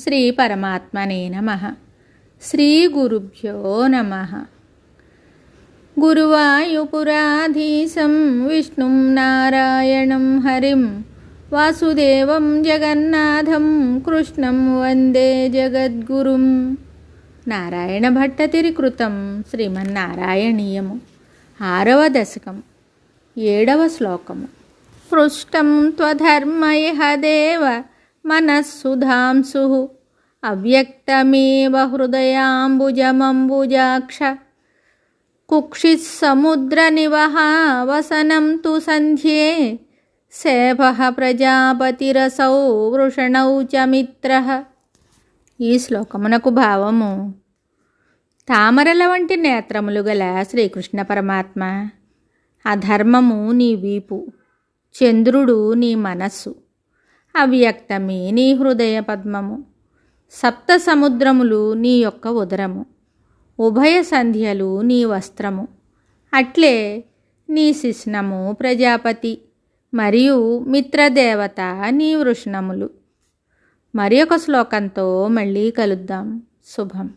శ్రీ పరమాత్మనే నమః. శ్రీ గురుభ్యో నమః. గురువాయూపురాధీశం విష్ణుం నారాయణం హరిం వాసుదేవం జగన్నాథం కృష్ణం వందే జగద్గురుం. నారాయణ భట్టతిరి కృతం శ్రీమన్నారాయణీయము 6వ దశకం 7వ శ్లోకము. పృష్టం త్వధర్మయః దేవ మనఃసుధాంశుః అవ్యక్తమేవ హృదయాంబుజమంబుజాక్ష కుక్షిత్ సముద్రనివహ వసనం తు సంధ్యే శేభః ప్రజాపతిరసౌ వృషణౌ చ మిత్రః. ఈ శ్లోకమునకు భావము: తామరల వంటి నేత్రములు గల శ్రీకృష్ణ పరమాత్మ, అధర్మము నీ వీపు, చంద్రుడు నీ మనస్సు, అవ్యక్తమే నీ హృదయ పద్మము, సప్త సముద్రములు నీ యొక్క ఉదరము, ఉభయ సంధ్యలు నీ వస్త్రము, అట్లే నీ శిశ్నము ప్రజాపతి మరియు మిత్రదేవత నీ వృషణములు. మరి ఒక శ్లోకంతో మళ్ళీ కలుద్దాం. శుభం.